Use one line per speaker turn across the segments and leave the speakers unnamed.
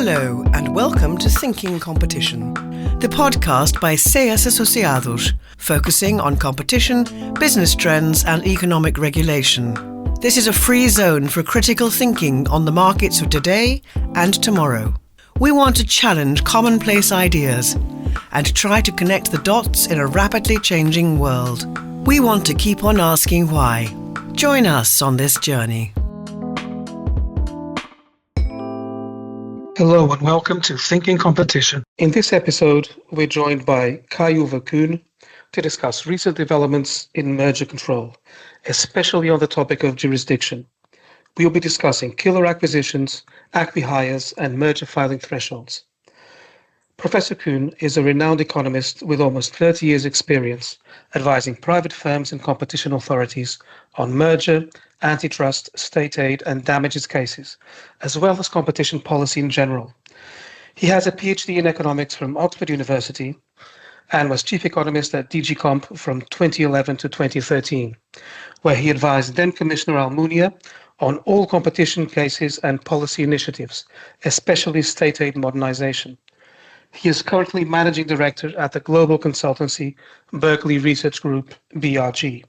Hello and welcome to Thinking Competition, the podcast by SEAS Associados, focusing on competition, business trends and economic regulation. This is a free zone for critical thinking on the markets of today and tomorrow. We want to challenge commonplace ideas and try to connect the dots in a rapidly changing world. We want to keep on asking why. Join us on this journey.
Hello and welcome to Thinking Competition. In this episode, we're joined by Kai-Uwe Kühn to discuss recent developments in merger control, especially on the topic of jurisdiction. We will be discussing killer acquisitions, acqui-hires, and merger filing thresholds. Professor Kühn is a renowned economist with almost 30 years' experience advising private firms and competition authorities on merger, antitrust, state aid, and damages cases, as well as competition policy in general. He has a PhD in economics from Oxford University and was Chief Economist at DG Comp from 2011 to 2013, where he advised then Commissioner Almunia on all competition cases and policy initiatives, especially state aid modernization. He is currently Managing Director at the global consultancy Berkeley Research Group, BRG.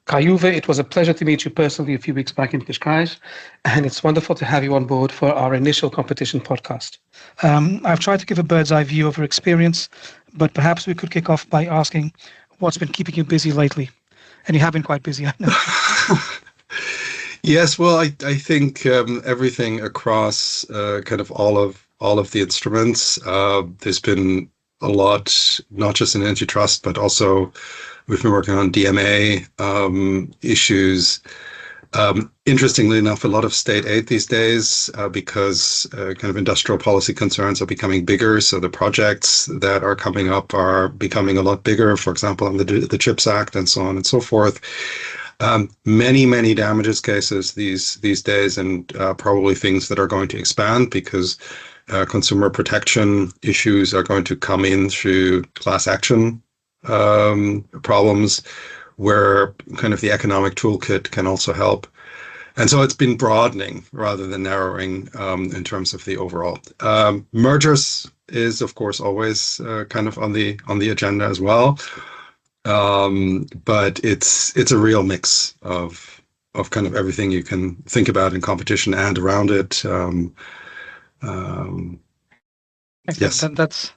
Kai-Uwe, it was a pleasure to meet you personally a few weeks back in Cascais, and it's wonderful to have you on board for our initial competition podcast. I've tried to give a bird's eye view of your experience, but perhaps we could kick off by asking what's been keeping you busy lately. And you have been quite busy, I know.
Yes, well, I think everything across kind of all of the instruments. There's been a lot, not just in antitrust, but also we've been working on DMA issues. Interestingly enough, a lot of state aid these days because kind of industrial policy concerns are becoming bigger. So the projects that are coming up are becoming a lot bigger, for example, on the CHIPS Act and so on and so forth. Many damages cases these days, and probably things that are going to expand because consumer protection issues are going to come in through class action problems where kind of the economic toolkit can also help. And so it's been broadening rather than narrowing in terms of the overall. Mergers is, of course, always kind of on the agenda as well. But it's a real mix of kind of everything you can think about in competition and around it. Yes,
that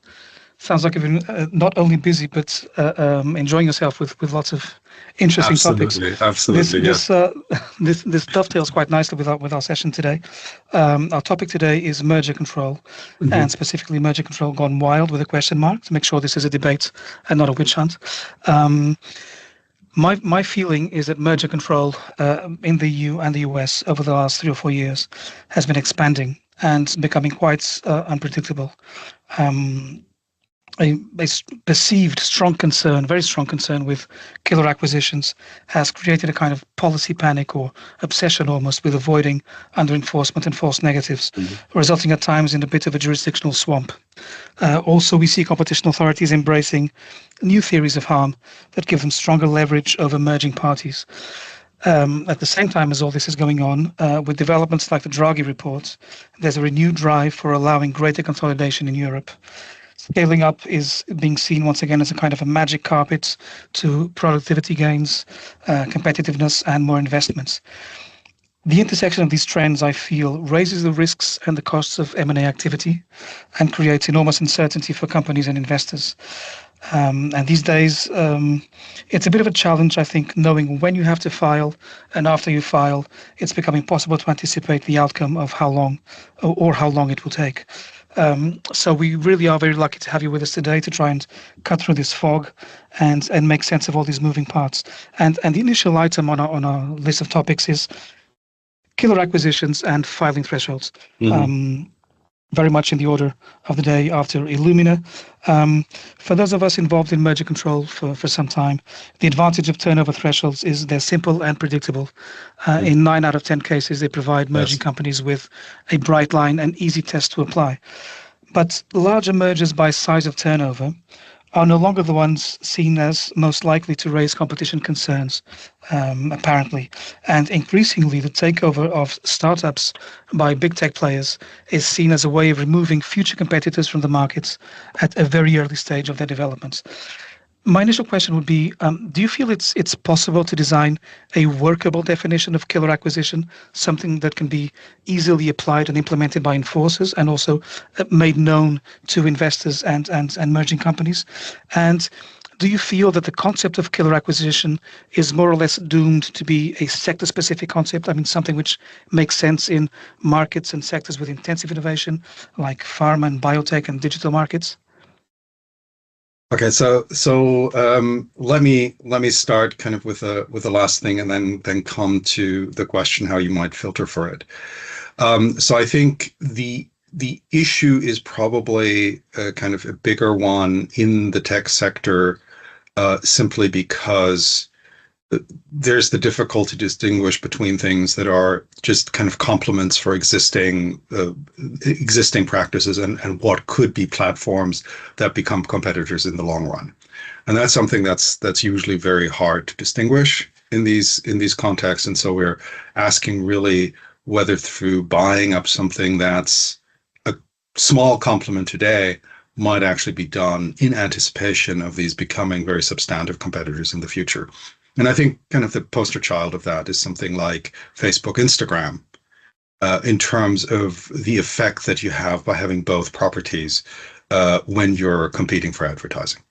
sounds like you've been not only busy but enjoying yourself with lots of interesting topics.
Absolutely,
This dovetails quite nicely with our session today. Our topic today is merger control, and specifically merger control gone wild with a question mark to make sure this is a debate and not a witch hunt. My feeling is that merger control in the EU and the US over the last 3 or 4 years has been expanding and becoming quite unpredictable. A perceived very strong concern with killer acquisitions has created a kind of policy panic or obsession almost with avoiding under-enforcement and false negatives, resulting at times in a bit of a jurisdictional swamp. Also, we see competition authorities embracing new theories of harm that give them stronger leverage over merging parties. At the same time as all this is going on, with developments like the Draghi report, there's a renewed drive for allowing greater consolidation in Europe. Scaling up is being seen once again as a kind of a magic carpet to productivity gains, competitiveness, and more investments. The intersection of these trends, I feel, raises the risks and the costs of M&A activity and creates enormous uncertainty for companies and investors. And these days, it's a bit of a challenge, I think, knowing when you have to file, and after you file, it's becoming impossible to anticipate the outcome of how long it will take. So we really are very lucky to have you with us today to try and cut through this fog and make sense of all these moving parts. And the initial item on our list of topics is killer acquisitions and filing thresholds. Very much in the order of the day after Illumina. For those of us involved in merger control for some time, the advantage of turnover thresholds is they're simple and predictable. In 9 out of 10 cases, they provide merging companies with a bright line and easy test to apply. But larger mergers by size of turnover are no longer the ones seen as most likely to raise competition concerns, apparently. And increasingly, the takeover of startups by big tech players is seen as a way of removing future competitors from the markets at a very early stage of their developments. My initial question would be, do you feel it's possible to design a workable definition of killer acquisition, something that can be easily applied and implemented by enforcers and also made known to investors and merging companies? And do you feel that the concept of killer acquisition is more or less doomed to be a sector-specific concept? I mean, something which makes sense in markets and sectors with intensive innovation, like pharma and biotech and digital markets?
Okay, so let me start kind of with the last thing, and then come to the question how you might filter for it. So I think the issue is probably kind of a bigger one in the tech sector, simply because there's the difficulty to distinguish between things that are just kind of complements for existing practices and what could be platforms that become competitors in the long run. And that's something that's usually very hard to distinguish in these contexts. And so we're asking really whether through buying up something that's a small complement today might actually be done in anticipation of these becoming very substantive competitors in the future. And I think kind of the poster child of that is something like Facebook, Instagram, in terms of the effect that you have by having both properties when you're competing for advertising.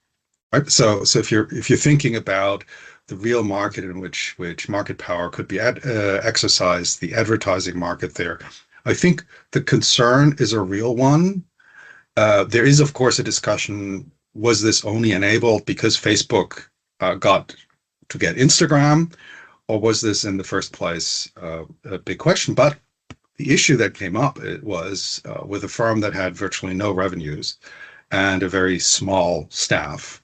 Right. So if you're thinking about the real market in which market power could be exercised, the advertising market there, I think the concern is a real one. There is, of course, a discussion: was this only enabled because Facebook got to get Instagram, or was this in the first place a big question? But the issue that came up was with a firm that had virtually no revenues and a very small staff.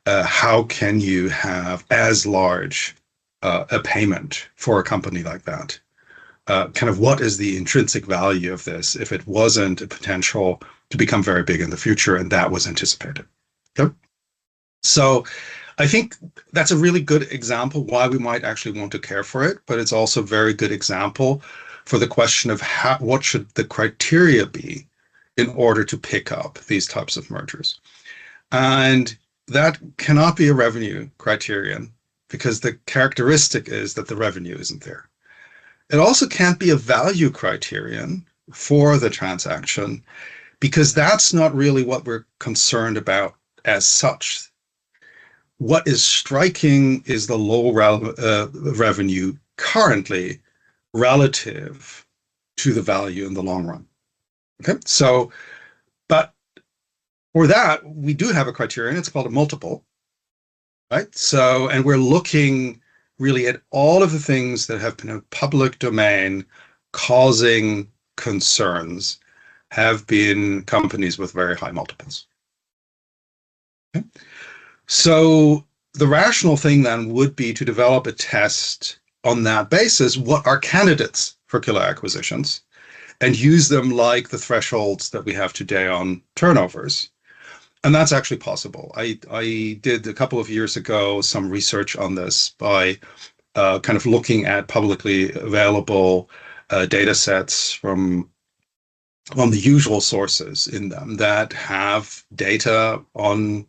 How can you have as large a payment for a company like that? Kind of what is the intrinsic value of this if it wasn't a potential to become very big in the future, and that was anticipated? Okay. So I think that's a really good example why we might actually want to care for it, but it's also a very good example for the question of what should the criteria be in order to pick up these types of mergers. And that cannot be a revenue criterion, because the characteristic is that the revenue isn't there. It also can't be a value criterion for the transaction, because that's not really what we're concerned about as such. What is striking is the low revenue currently relative to the value in the long run. Okay, so, but for that, we do have a criterion. It's called a multiple, right? So, and we're looking really at all of the things that have been in public domain causing concerns have been companies with very high multiples. Okay. So the rational thing then would be to develop a test on that basis. What are candidates for killer acquisitions, and use them like the thresholds that we have today on turnovers. And that's actually possible. I did a couple of years ago some research on this by kind of looking at publicly available data sets from the usual sources in them that have data on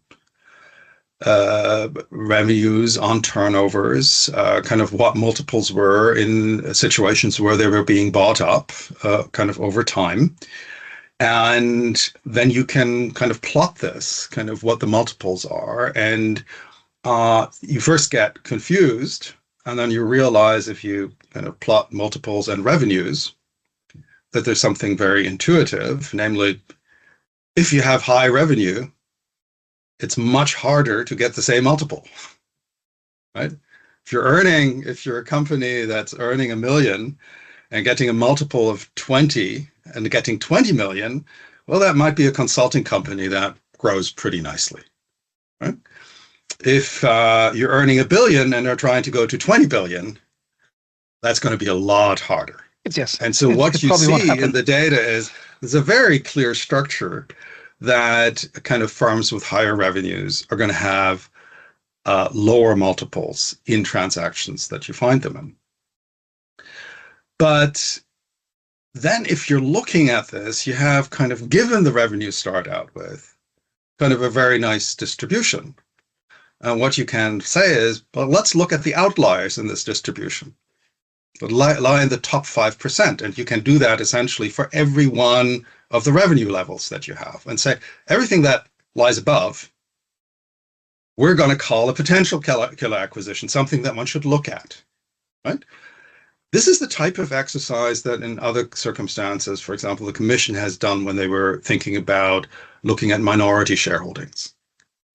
revenues, on turnovers, kind of what multiples were in situations where they were being bought up kind of over time. And then you can kind of plot this, kind of what the multiples are. And you first get confused, and then you realize if you kind of plot multiples and revenues, that there's something very intuitive, namely, if you have high revenue, it's much harder to get the same multiple, right? If you're a company that's earning $1 million and getting a multiple of 20 and getting 20 million, well, that might be a consulting company that grows pretty nicely, right? If you're earning $1 billion and are trying to go to 20 billion, that's going to be a lot harder.
Yes.
And so what you see in the data is there's a very clear structure that kind of firms with higher revenues are going to have lower multiples in transactions that you find them in. But then if you're looking at this, you have kind of, given the revenue start out with, kind of a very nice distribution. And what you can say is, well, let's look at the outliers in this distribution that lie in the top 5%. And you can do that essentially for every one of the revenue levels that you have and say, everything that lies above, we're going to call a potential killer acquisition, something that one should look at, right? This is the type of exercise that in other circumstances, for example, the Commission has done when they were thinking about looking at minority shareholdings.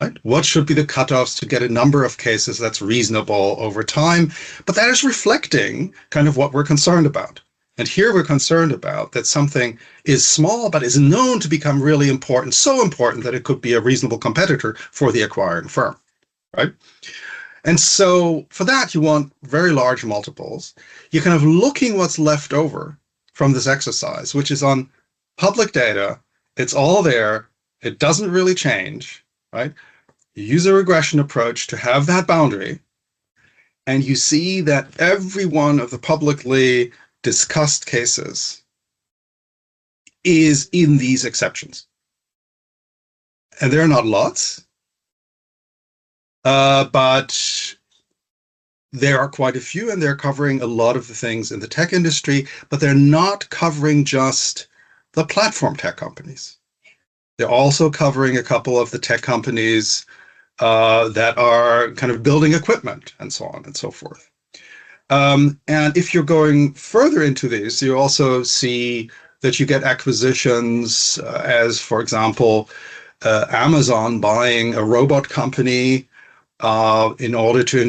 Right? What should be the cutoffs to get a number of cases that's reasonable over time? But that is reflecting kind of what we're concerned about. And here we're concerned about that something is small, but is known to become really important, so important that it could be a reasonable competitor for the acquiring firm, right? And so for that, you want very large multiples. You're kind of looking what's left over from this exercise, which is on public data. It's all there. It doesn't really change, right? You use a regression approach to have that boundary, and you see that every one of the publicly discussed cases is in these exceptions. And there are not lots, but there are quite a few, and they're covering a lot of the things in the tech industry, but they're not covering just the platform tech companies. They're also covering a couple of the tech companies that are kind of building equipment and so on and so forth. And if you're going further into these, you also see that you get acquisitions as, for example, Amazon buying a robot company in order to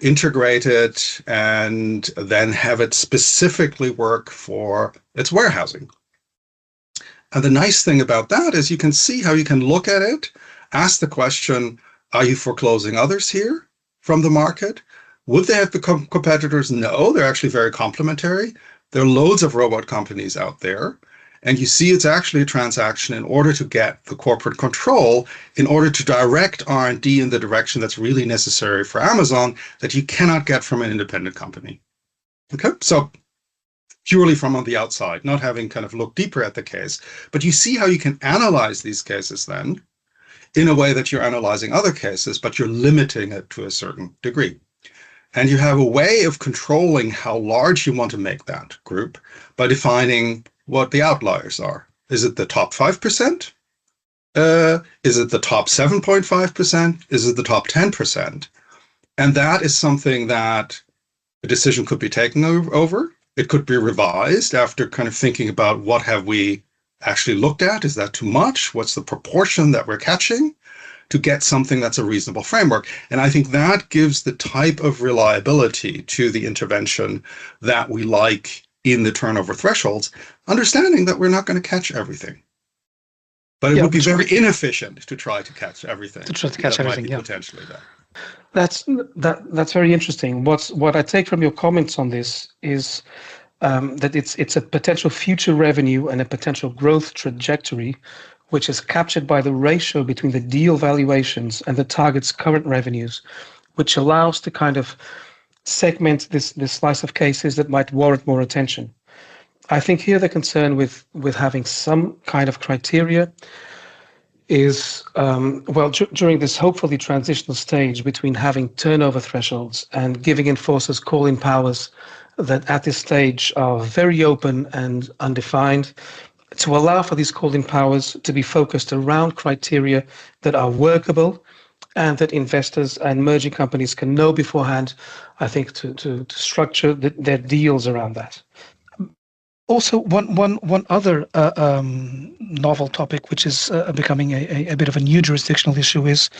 integrate it and then have it specifically work for its warehousing. And the nice thing about that is you can see how you can look at it, ask the question, are you foreclosing others here from the market? Would they have become competitors? No, they're actually very complementary. There are loads of robot companies out there. And you see it's actually a transaction in order to get the corporate control, in order to direct R&D in the direction that's really necessary for Amazon that you cannot get from an independent company. Okay, so purely from on the outside, not having kind of looked deeper at the case. But you see how you can analyze these cases then in a way that you're analyzing other cases, but you're limiting it to a certain degree. And you have a way of controlling how large you want to make that group by defining what the outliers are. Is it the top 5%? Is it the top 7.5%? Is it the top 10%? And that is something that a decision could be taken over. It could be revised after kind of thinking about what have we actually looked at. Is that too much? What's the proportion that we're catching to get something that's a reasonable framework? And I think that gives the type of reliability to the intervention that we like in the turnover thresholds, understanding that we're not going to catch everything. But it would be very inefficient to try to catch everything.
To try to catch everything, yeah.
Potentially there.
That's very interesting. What I take from your comments on this is that it's a potential future revenue and a potential growth trajectory, which is captured by the ratio between the deal valuations and the target's current revenues, which allows to kind of segment this slice of cases that might warrant more attention. I think here the concern with having some kind of criteria is, during this hopefully transitional stage between having turnover thresholds and giving enforcers call-in powers that at this stage are very open and undefined, to allow for these call-in powers to be focused around criteria that are workable and that investors and merging companies can know beforehand, I think, to structure their deals around that. Also, one other novel topic, which is becoming a bit of a new jurisdictional issue, is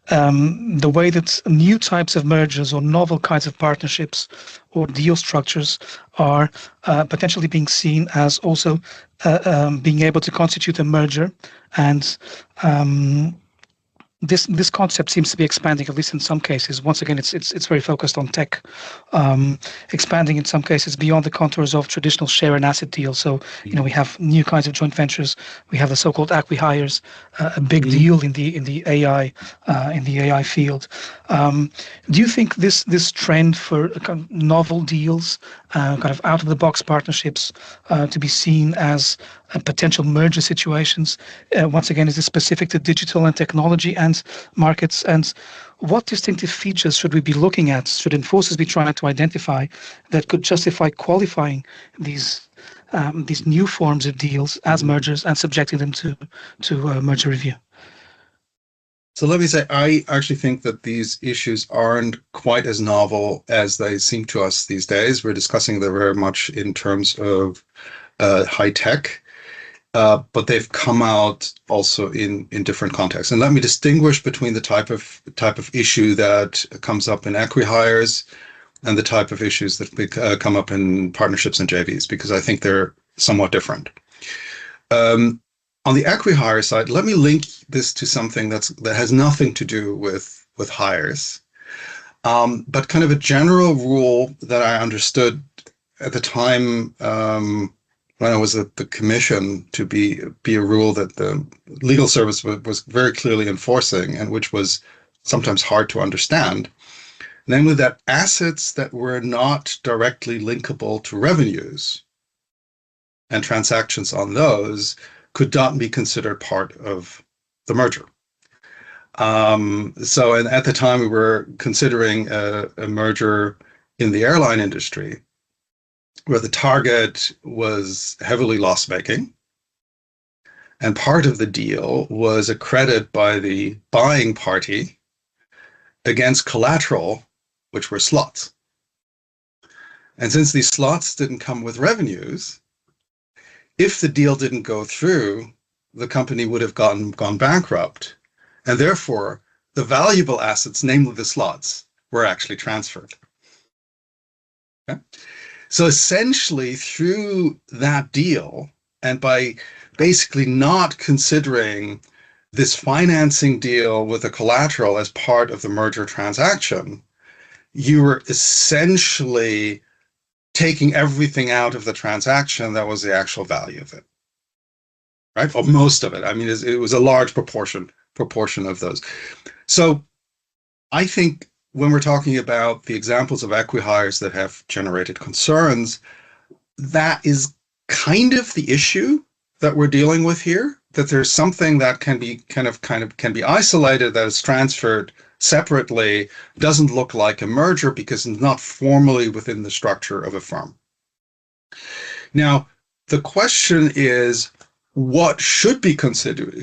the way that new types of mergers or novel kinds of partnerships or deal structures are potentially being seen as also being able to constitute a merger and this concept seems to be expanding, at least in some cases. Once again, it's very focused on tech, expanding in some cases beyond the contours of traditional share and asset deals. So we have new kinds of joint ventures. We have the so-called acqui-hires, a big deal in the AI field. Do you think this trend for kind of novel deals, kind of out of the box partnerships, to be seen as potential merger situations, once again, is this specific to digital and technology and markets? And what distinctive features should we be looking at, should enforcers be trying to identify, that could justify qualifying these new forms of deals as mergers and subjecting them to merger review?
So let me say, I actually think that these issues aren't quite as novel as they seem to us these days. We're discussing them very much in terms of high tech. But they've come out also in different contexts. And let me distinguish between the type of issue that comes up in acqui-hires and the type of issues that come up in partnerships and JVs, because I think they're somewhat different. On the acqui-hire side, let me link this to something that has nothing to do with hires, but kind of a general rule that I understood at the time when I was at the commission to be a rule that the legal service was very clearly enforcing, and which was sometimes hard to understand, namely that assets that were not directly linkable to revenues and transactions on those could not be considered part of the merger. So at the time we were considering a merger in the airline industry, where the target was heavily loss-making, and part of the deal was a credit by the buying party against collateral, which were slots. And since these slots didn't come with revenues, if the deal didn't go through, the company would have gone bankrupt, and therefore the valuable assets, namely the slots, were actually transferred. Okay? So essentially, through that deal, and by basically not considering this financing deal with the collateral as part of the merger transaction, you were essentially taking everything out of the transaction that was the actual value of it, right? Or most of it. I mean, it was a large proportion of those. So I think when we're talking about the examples of acqui-hires that have generated concerns, that is kind of the issue that we're dealing with here, that there's something that can be kind of can be isolated, that is transferred separately, doesn't look like a merger because it's not formally within the structure of a firm. Now, the question is, what should be considered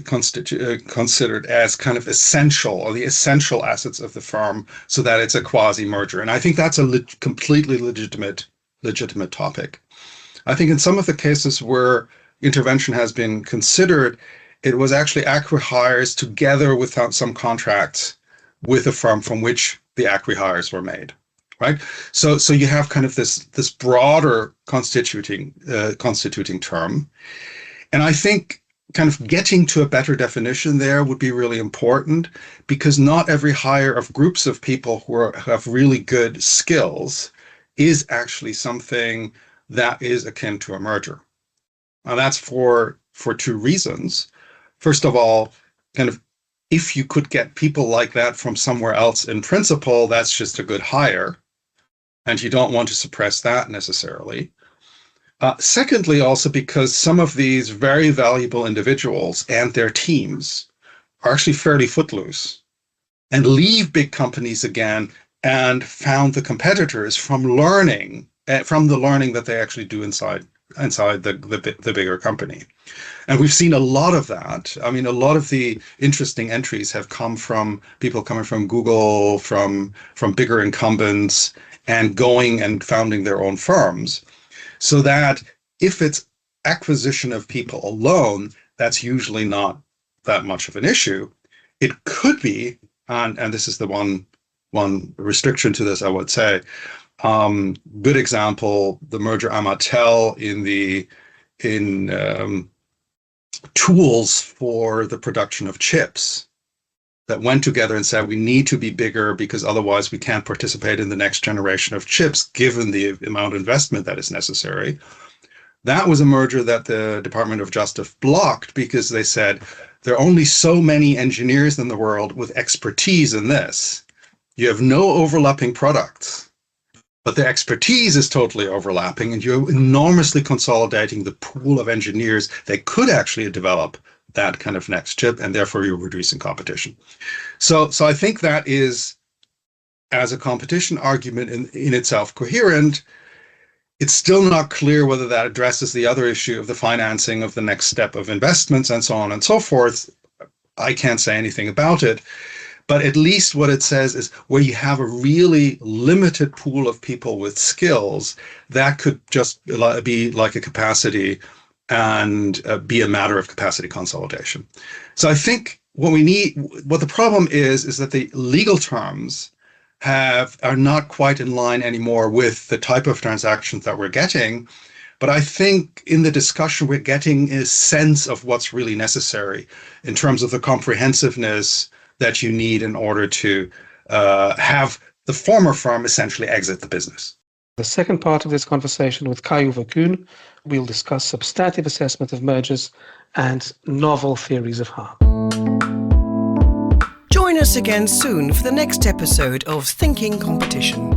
as kind of essential, or the essential assets of the firm, so that it's a quasi-merger? And I think that's a completely legitimate topic. I think in some of the cases where intervention has been considered, it was actually acqui-hires together with some contracts with a firm from which the acqui-hires were made, right? So you have kind of this broader constituting term. And I think kind of getting to a better definition there would be really important, because not every hire of groups of people who have really good skills is actually something that is akin to a merger. And that's for two reasons. First of all, kind of if you could get people like that from somewhere else, in principle, that's just a good hire, and you don't want to suppress that necessarily. Secondly, also because some of these very valuable individuals and their teams are actually fairly footloose and leave big companies again and found the competitors from the learning that they actually do inside the bigger company. And we've seen a lot of that. I mean, a lot of the interesting entries have come from people coming from Google, from bigger incumbents, and going and founding their own firms. So that if it's acquisition of people alone, that's usually not that much of an issue. It could be, and this is the one restriction to this, I would say, good example, the merger Amatel in tools for the production of chips. that went together and said, we need to be bigger because otherwise we can't participate in the next generation of chips, given the amount of investment that is necessary. That was a merger that the Department of Justice blocked because they said, there are only so many engineers in the world with expertise in this. You have no overlapping products, but the expertise is totally overlapping, and you're enormously consolidating the pool of engineers that could actually develop that kind of next chip, and therefore you're reducing competition. So I think that is, as a competition argument in itself, coherent. It's still not clear whether that addresses the other issue of the financing of the next step of investments and so on and so forth. I can't say anything about it, but at least what it says is where you have a really limited pool of people with skills, that could just be like a capacity and be a matter of capacity consolidation. So I think what the problem is that the legal terms are not quite in line anymore with the type of transactions that we're getting. But I think in the discussion, we're getting a sense of what's really necessary in terms of the comprehensiveness that you need in order to have the former firm essentially exit the business.
The second part of this conversation with Kai-Uwe Kühn, we'll discuss substantive assessment of mergers and novel theories of harm.
Join us again soon for the next episode of Thinking Competition.